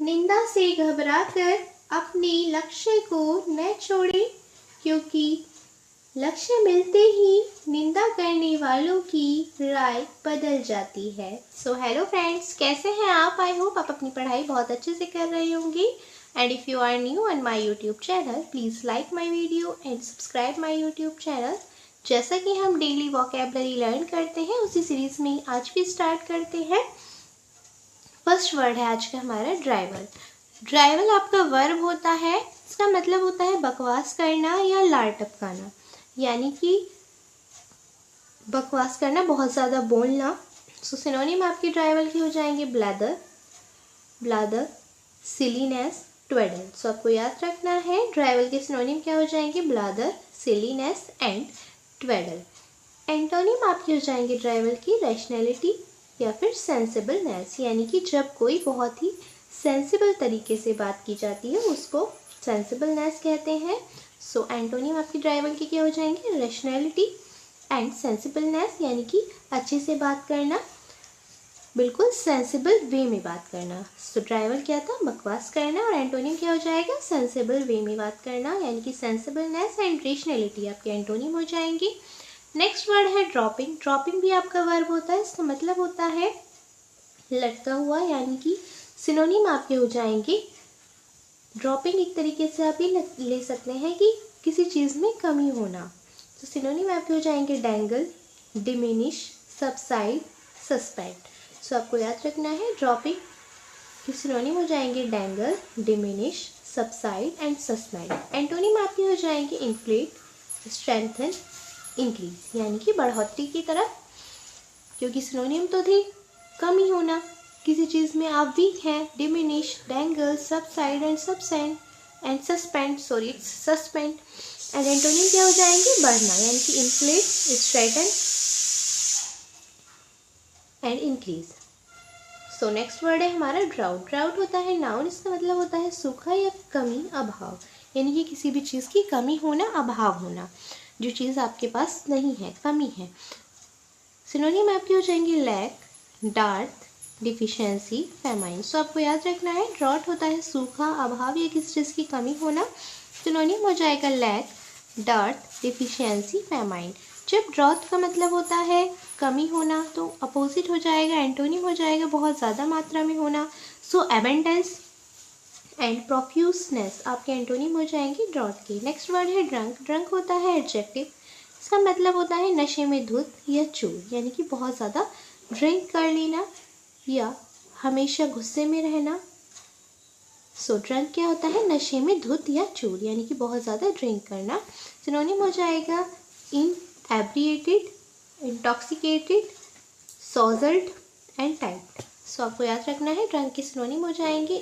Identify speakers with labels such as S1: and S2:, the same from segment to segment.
S1: निंदा से घबराकर अपने लक्ष्य को न छोड़ें, क्योंकि लक्ष्य मिलते ही निंदा करने वालों की राय बदल जाती है। सो हेलो फ्रेंड्स, कैसे हैं आप? आई होप आप अपनी पढ़ाई बहुत अच्छे से कर रहे होंगे। And if you are new on my YouTube channel, please like my video and subscribe my YouTube channel. जैसा कि हम डेली वोकैबुलरी लर्न करते हैं, उसी सीरीज़ में आज भी स्टार्ट करते हैं। फर्स्ट वर्ड है आज का हमारा ड्राइवल। ड्राइवल आपका वर्ब होता है, इसका मतलब होता है बकवास करना या लार टपकाना, यानी कि बकवास करना, बहुत ज़्यादा बोलना। सो सिनोनिम आपके ड्राइवल के हो जाएंगे ब्लैदर, ब्लादर, सिलीनेस, ट्वेडल। सो आपको याद रखना है ड्राइवल के सिनोनिम क्या हो जाएंगे, ब्लादर, सिलीनेस एंड ट्वेडल। एंटोनिम आपके हो जाएंगे ड्राइवल की रैशनैलिटी या फिर सेंसिबलनेस, यानी कि जब कोई बहुत ही सेंसिबल तरीके से बात की जाती है उसको सेंसिबलनेस कहते हैं। सो एंटोनिम आपकी ड्राइवल के क्या हो जाएंगे, रैशनैलिटी एंड सेंसिबलनेस, यानी कि अच्छे से बात करना, बिल्कुल सेंसिबल वे में बात करना। सो ड्राइवल क्या था, बकवास करना, और एंटोनिम क्या हो जाएगा, सेंसिबल वे में बात करना, यानी कि सेंसिबलनेस एंड रैशनैलिटी आपके एंटोनिम हो जाएंगे। नेक्स्ट वर्ड है ड्रॉपिंग। ड्रॉपिंग भी आपका वर्ब होता है, इसका मतलब होता है लटका हुआ, यानी कि सिनोनिम आपके हो जाएंगे। ड्रॉपिंग एक तरीके से आप ये ले सकते हैं कि किसी चीज़ में कमी होना। तो सिनोनिम आपके हो जाएंगे dangle, diminish, subside, suspend. So आपको याद रखना है ड्रॉपिंग के सिनोनिम हो जाएंगे dangle, diminish, subside and suspend. Antonym आपके हो जाएंगे इन्फ्लेट, स्ट्रेंथन, इंक्रीज, यानी कि बढ़ोतरी की तरफ, क्योंकि सिनोनिम तो थी कमी होना, किसी चीज़ में आप वीक हैं, diminish, dangle, subside and suspend and antonym क्या हो जाएंगे, बढ़ना, यानी कि inflate, straighten and increase. So next word है हमारा ड्राउट। ड्राउट होता है नाउन, इसका मतलब होता है सूखा या कमी, अभाव, यानी कि किसी भी चीज़ की कमी होना, अभाव होना, जो चीज़ आपके पास नहीं है, कमी है। सिनोनिम आपके हो जाएंगे लैक, डार्थ, डिफिशियंसी, फेमाइन। सो आपको याद रखना है ड्रॉट होता है सूखा, अभाव या किसी चीज़ की कमी होना। सिनोनिम हो जाएगा लैक, डार्थ, डिफिशियंसी, फेमाइन। जब ड्रॉट का मतलब होता है कमी होना, तो अपोजिट हो जाएगा, एंटोनिम हो जाएगा बहुत ज़्यादा मात्रा में होना। सो एबेंडेंस एंड प्रोफ्यूसनेस आपके एंटोनिम हो जाएंगे ड्रॉट के। नेक्स्ट वर्ड है ड्रंक। ड्रंक होता है एडजेक्टिव, इसका मतलब होता है नशे में धुत या चूर, यानी कि बहुत ज़्यादा ड्रिंक कर लेना या हमेशा गुस्से में रहना। सो ड्रंक क्या होता है, नशे में धुत या चूर, यानी कि बहुत ज़्यादा ड्रिंक करना। सिनोनिम हो जाएगा इनएब्रिएटेड, इंटॉक्सिकेटेड, सॉजल्ड एंड टाइट। सो आपको याद रखना है ड्रंक के सिनोनिम हो जाएंगे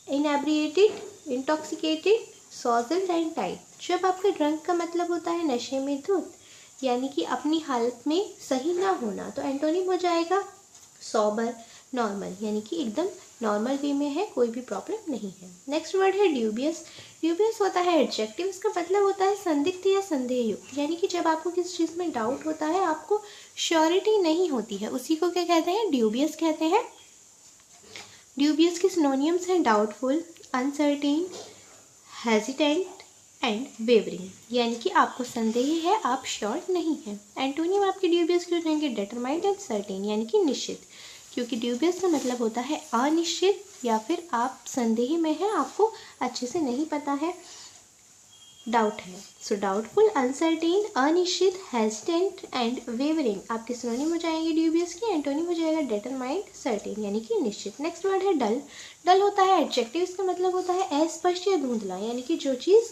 S1: इनएब्रिएटेड, इंटॉक्सिकेटेड, सॉजल्ड एंड टाइट। जब आपका ड्रंक का मतलब होता है नशे में धुत, यानी कि अपनी हालत में सही ना होना, तो एंटोनिम हो जाएगा सोबर, नॉर्मल, यानी कि एकदम नॉर्मल वे में है, कोई भी प्रॉब्लम नहीं है। नेक्स्ट वर्ड है ड्यूबियस। ड्यूबियस होता है एडजेक्टिव, इसका मतलब होता है संदिग्ध या संदेहयुक्त, यानी कि जब आपको किसी चीज़ में डाउट होता है, आपको श्योरिटी नहीं होती है, उसी को क्या कहते हैं, ड्यूबियस कहते हैं। ड्यूबियस के सिनोनिम्स हैं doubtful, uncertain, hesitant and wavering, यानी कि आपको संदेह है, आप श्योर नहीं हैं। एंटोनिम आपके ड्यूबियस के हो जाएंगे डिटरमाइंड एंड सर्टेन, यानी कि निश्चित, क्योंकि ड्यूबियस का मतलब होता है अनिश्चित या फिर आप संदेह में हैं, आपको अच्छे से नहीं पता है, डाउट है। सो डाउटफुल, अनसर्टेन, अनिश्चित, हेजिटेंट एंड वेवरिंग आपके सिनोनिम हो जाएंगे ड्यूबियस की। एंटोनिम हो जाएगा डिटरमाइंड, सर्टेन, यानी कि निश्चित। नेक्स्ट वर्ड है डल। डल होता है एडजेक्टिव, इसका मतलब होता है अस्पष्ट या धुंधला, यानी कि जो चीज़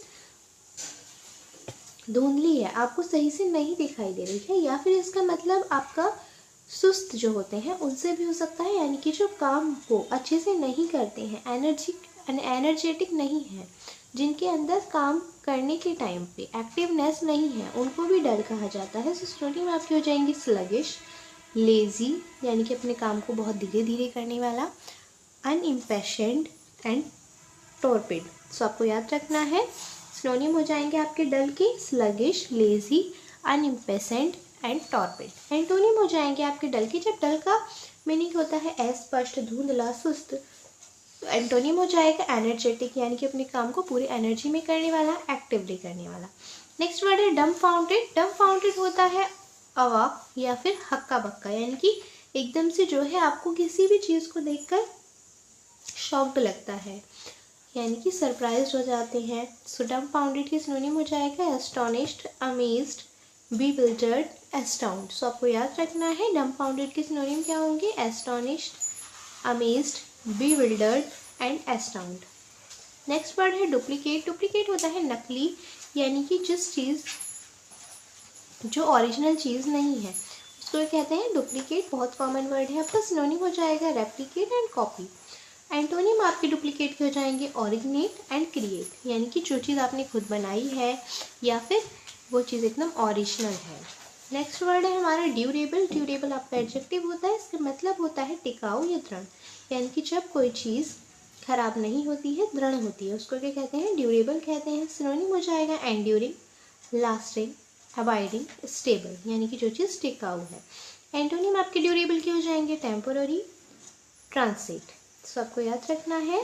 S1: धुंधली है, आपको सही से नहीं दिखाई दे रही है, या फिर इसका मतलब आपका सुस्त जो होते हैं उनसे भी हो सकता है, यानी कि जो काम को अच्छे से नहीं करते हैं, एनर्जेटिक नहीं है, जिनके अंदर काम करने के टाइम पे एक्टिवनेस नहीं है, उनको भी डल कहा जाता है। सो सिनोनिम आपकी हो जाएंगी स्लगिश, लेजी, यानी कि अपने काम को बहुत धीरे धीरे करने वाला, अनइम्पेशेंट एंड टॉर्पिड। सो आपको याद रखना है सिनोनिम हो जाएंगे आपके डल के sluggish, lazy, unimpatient and torpid. Antonym हो जाएंगे आपके डल के। जब डल का मीनिंग होता है अस्पष्ट, धुंधला, सुस्त। तो एंटोनिम हो जाएगा एनर्जेटिक, यानी कि अपने काम को पूरी एनर्जी में करने वाला, एक्टिवली करने वाला। नेक्स्ट वर्ड है डम्फाउंडेड। डम्फाउंडेड होता है अवाक या फिर हक्का बक्का, यानी कि एकदम से जो है आपको किसी भी चीज़ को देखकर शॉक्ड लगता है, यानी कि सरप्राइज हो जाते हैं। सो डम्फाउंडेड की सिनोनिम हो जाएगा एस्टोनिश्ड, अमेज्ड, bewildered, astound। सो आपको याद रखना है डम्फाउंडेड के सिनोनिम क्या होंगे, astonished, amazed, bewildered and astound। Next word है डुप्लीकेट। डुप्लीकेट होता है नकली, यानी कि जिस चीज़ जो ओरिजिनल चीज़ नहीं है उसको कहते हैं डुप्लीकेट। बहुत कॉमन वर्ड है आपका। सिनोनिम हो जाएगा रेप्लिकेट एंड कॉपी। एंटोनिम आपके डुप्लीकेट के हो जाएंगे ओरिजिनेट एंड क्रिएट, यानी कि जो चीज़ आपने खुद बनाई है या फिर वो चीज़ एकदम ओरिजिनल है। नेक्स्ट वर्ड है हमारा ड्यूरेबल। ड्यूरेबल आपका एडजेक्टिव होता है, इसका मतलब होता है टिकाऊ या दृढ़, यानी कि जब कोई चीज़ खराब नहीं होती है, दृढ़ होती है, उसको क्या कहते हैं, ड्यूरेबल कहते हैं। सिनोनिम हो जाएगा एंड्यूरिंग, लास्टिंग, अबाइडिंग, स्टेबल, यानी कि जो चीज़ टिकाऊ है। एंटोनिम आपके ड्यूरेबल के हो जाएंगे टेम्पोररी, ट्रांसिट। सो आपको याद रखना है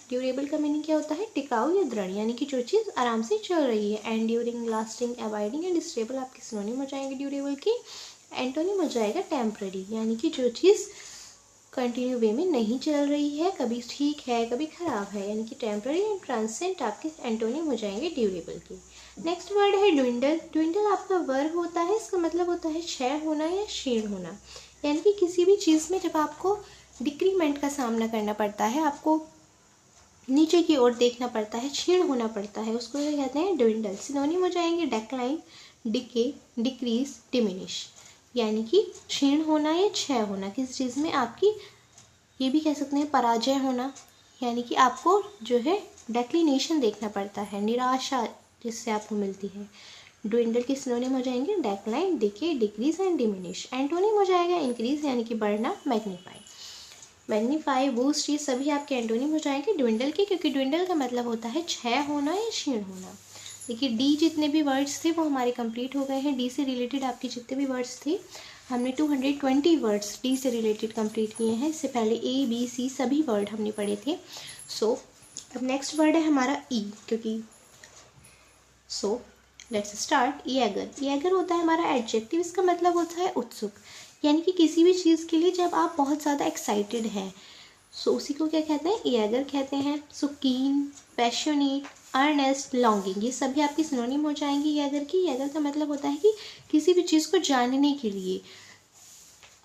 S1: ड्यूरेबल का मीनिंग क्या होता है, टिकाऊ या दृढ़, यानी कि जो चीज़ आराम से चल रही है। Enduring, lasting, abiding and stable आपके सिनोनिम हो जाएंगे ड्यूरेबल की। एंटोनिम हो जाएगा टेम्पररी, यानी कि जो चीज़ कंटिन्यू वे में नहीं चल रही है, कभी ठीक है कभी ख़राब है, यानी कि टेम्पररी एंड ट्रांसेंट आपके एंटोनिम हो जाएंगे ड्यूरेबल की। नेक्स्ट वर्ड है ड्विंडल। ड्विंडल आपका वर्ब होता है, इसका मतलब होता है क्षय होना या क्षीण होना, यानी कि किसी भी चीज़ में जब आपको डिक्रीमेंट का सामना करना पड़ता है, आपको नीचे की ओर देखना पड़ता है, क्षीण होना पड़ता है, उसको क्या कहते हैं, ड्विंडल। सिनोनिम हो जाएंगे डेक्लाइन, डिके, डिक्रीज, डिमिनिश, यानी कि क्षीण होना या क्षय होना, किसी चीज़ में आपकी ये भी कह सकते हैं पराजय होना, यानी कि आपको जो है डेक्लिनेशन देखना पड़ता है, निराशा जिससे आपको मिलती है। ड्विंडल के सिनोनिम हो जाएंगे decline, decay, decrease and diminish. Antonym हो जाएगा इंक्रीज, यानी कि बढ़ना, मैग्नीफाई। मैग्नीफाई, बूस्ट, ये सभी आपके एंटोनिम हो जाएंगे ड्विंडल के, क्योंकि ड्विंडल का मतलब होता है क्षय होना या क्षीण होना। देखिए डी जितने भी वर्ड्स थे वो हमारे कंप्लीट हो गए हैं। डी से रिलेटेड आपके जितने भी वर्ड्स थे हमने 220 वर्ड्स डी से रिलेटेड कंप्लीट किए हैं। इससे पहले ए बी सी सभी वर्ड हमने पढ़े थे। सो अब नेक्स्ट वर्ड है हमारा ई, क्योंकि सो लेट्स स्टार्ट। ईएगर। ईएगर होता है हमारा एडजेक्टिव, इसका मतलब होता है उत्सुक, यानी कि किसी भी चीज़ के लिए जब आप बहुत ज़्यादा एक्साइटेड हैं, सो उसी को क्या कहते हैं, ईएगर कहते हैं। सो कीन, पैशनेट, अर्नेस्ट, लॉन्गिंग, ये सभी आपकी सिनोनिम हो जाएंगी ईएगर की। ईएगर का मतलब होता है कि किसी भी चीज़ को जानने के लिए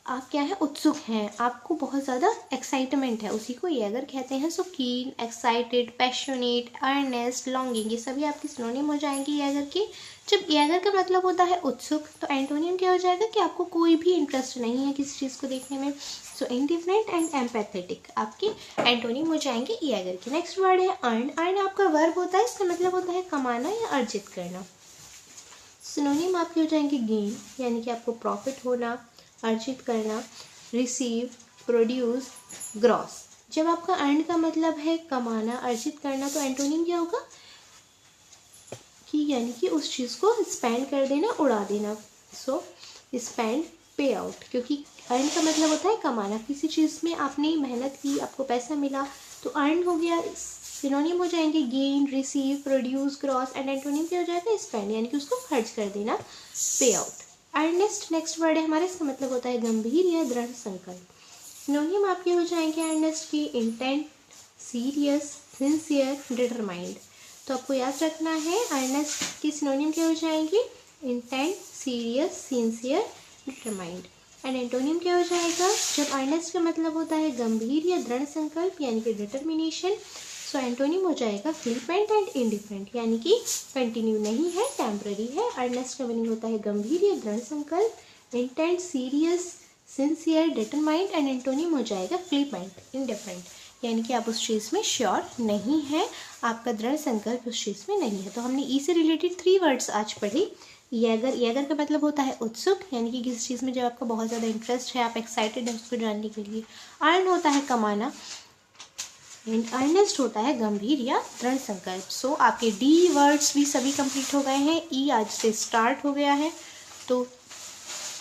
S1: आप क्या है, उत्सुक हैं, आपको बहुत ज़्यादा एक्साइटमेंट है, उसी को ईएगर कहते हैं। सो कीन, एक्साइटेड, पैशनेट, अर्नेस्ट, लॉन्गिंग, ये सभी आपकी सिनोनिम हो जाएंगी ईएगर की। जब ईएगर का मतलब होता है उत्सुक, तो एंटोनियम क्या हो जाएगा कि आपको कोई भी इंटरेस्ट नहीं है किसी चीज़ को देखने में। सो इंडिफरेंट एंड एम्पैथेटिक आपके एंटोनिम हो जाएंगे ईएगर के। नेक्स्ट वर्ड है अर्न। अर्न आपका वर्ब होता है, इसका मतलब होता है कमाना या अर्जित करना। सिनोनिम आपके हो जाएंगे गेन, यानी कि आपको प्रॉफिट होना, अर्जित करना, रिसीव, प्रोड्यूस, ग्रॉस। जब आपका अर्न का मतलब है कमाना, अर्जित करना, तो एंटोनिम क्या होगा कि यानी कि उस चीज़ को स्पेंड कर देना, उड़ा देना। सो स्पेंड, पे आउट, क्योंकि अर्न का मतलब होता है कमाना, किसी चीज़ में आपने मेहनत की, आपको पैसा मिला, तो अर्न हो गया। सिनोनिम हो जाएंगे gain, receive, produce, gross and antonym क्या हो जाएगा, स्पेंड, यानी कि उसको खर्च कर देना, पे आउट। अर्नेस्ट नेक्स्ट वर्ड है हमारे, इसका मतलब होता है गंभीर या दृढ़ संकल्प। सिनोनिम आपके हो जाएंगे अर्नेस्ट की इंटेंट, सीरियस, सिंसियर, डिटरमाइंड। तो आपको याद रखना है अर्नेस्ट की सिनोनिम क्या हो जाएंगी, intent, serious, sincere, determined. And antonym क्या हो जाएगा, जब अर्नेस्ट का मतलब होता है गंभीर या दृढ़ संकल्प, यानी कि डिटर्मिनेशन, सो एंटोनिम हो जाएगा फ्लिपेंट एंड इंडिफरेंट, यानी कि कंटिन्यू नहीं है, टेम्पररी है। अर्नेस्ट का मीनिंग होता है गंभीर या दृढ़ संकल्प, intent, serious, sincere, determined and antonym हो जाएगा फ्लिपेंट, इंडिफरेंट, यानी कि आप उस चीज़ में श्योर नहीं है, आपका दृढ़ संकल्प उस चीज़ में नहीं है। तो हमने ई से रिलेटेड 3 वर्ड्स आज पढ़ी। ईएगर, ईएगर का मतलब होता है उत्सुक, यानी कि किसी चीज़ में जब आपको बहुत ज़्यादा इंटरेस्ट है, आप एक्साइटेड है उसको जानने के लिए। अर्न होता है कमाना, एंड अर्नेस्ट होता है गंभीर या दृढ़ संकल्प। सो आपके डी वर्ड्स भी सभी कंप्लीट हो गए हैं। ई आज से स्टार्ट हो गया है, तो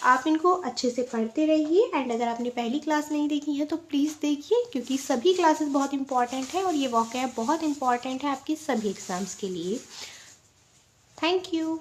S1: आप इनको अच्छे से पढ़ते रहिए। एंड अगर आपने पहली क्लास नहीं देखी है तो प्लीज़ देखिए, क्योंकि सभी क्लासेस बहुत इंपॉर्टेंट है और ये वोकैब बहुत इंपॉर्टेंट है आपकी सभी एग्ज़ाम्स के लिए। Thank you.